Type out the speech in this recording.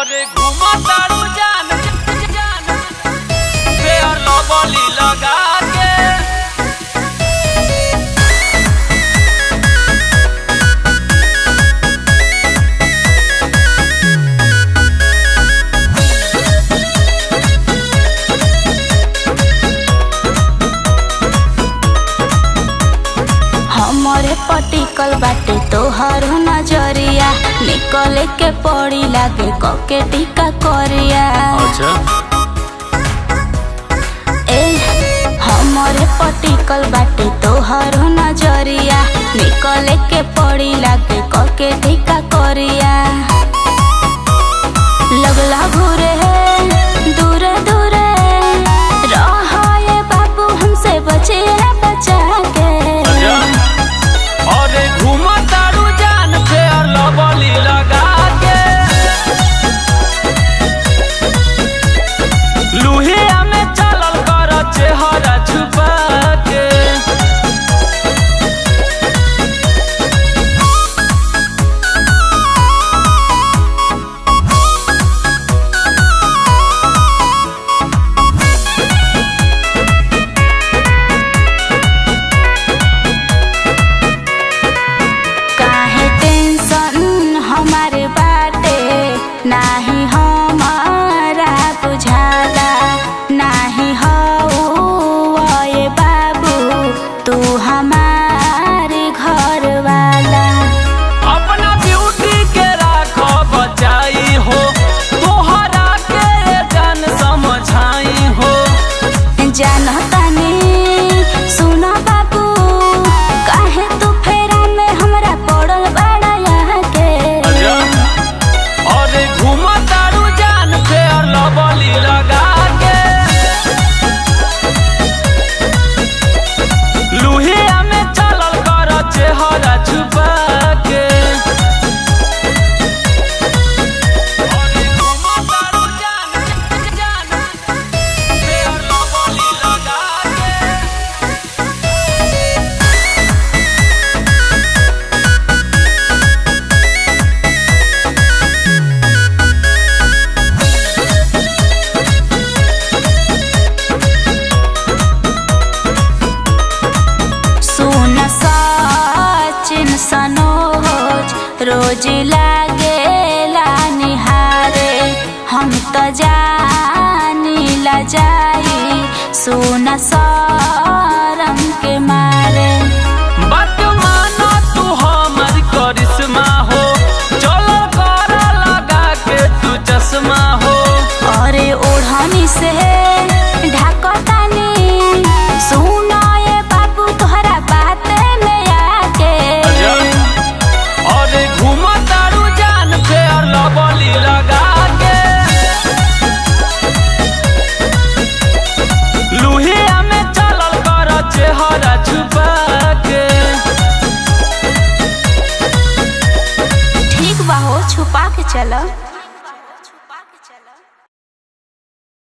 अरे घूमा तारू जान जान फेयर लवली लगा के हमरे पटिकल बाटे तोहर नजरिया निकले के पड़ी लागे कके टीका करिया। अच्छा ए हमरे पटिकल बाटे तोहर नजरिया निकले के पड़ी लागे कके टीका करिया। लगला घूरे दूरे दूरे रहे बाबू हमसे बचे बचा के। अरे घूमा तारू जान फेयर लवली लगा के लुहिया में चलल कर चेहरा छुपा के। नाही हमारा बुझाला नाही हो ये बाबू तू हमारे घर वाला। अपना ब्यूटी के राखो बचाई हो तोहरा के जान समझाई हो। जानतानी सुना बाबू काहे तू फेरा में हमरा पड़ल बड़ा यहाँ के। अरे घूमा तारू जान फेयर लवली लगा के लुहिया में चलल कर चेहरा छुपा के। अरे घूमा तारू जान जान फेयर लवली लगा के सचिन सनोज रोज लागेला निहारे हम तो जानीला जाई सुन शरम के मारे। बात माना तू हमर करिश्मा हो चलो कर लगा के तू चश्मा हो। अरे ओढ़नी से ढाकतानी सुना ये बाबू तोहरा बात में आके। अरे घूमा तारू जान फेयर लवली लगा के लुहिया में चलल कर चेहरा छुपा के। ठीक बा हो छुपा के चलो।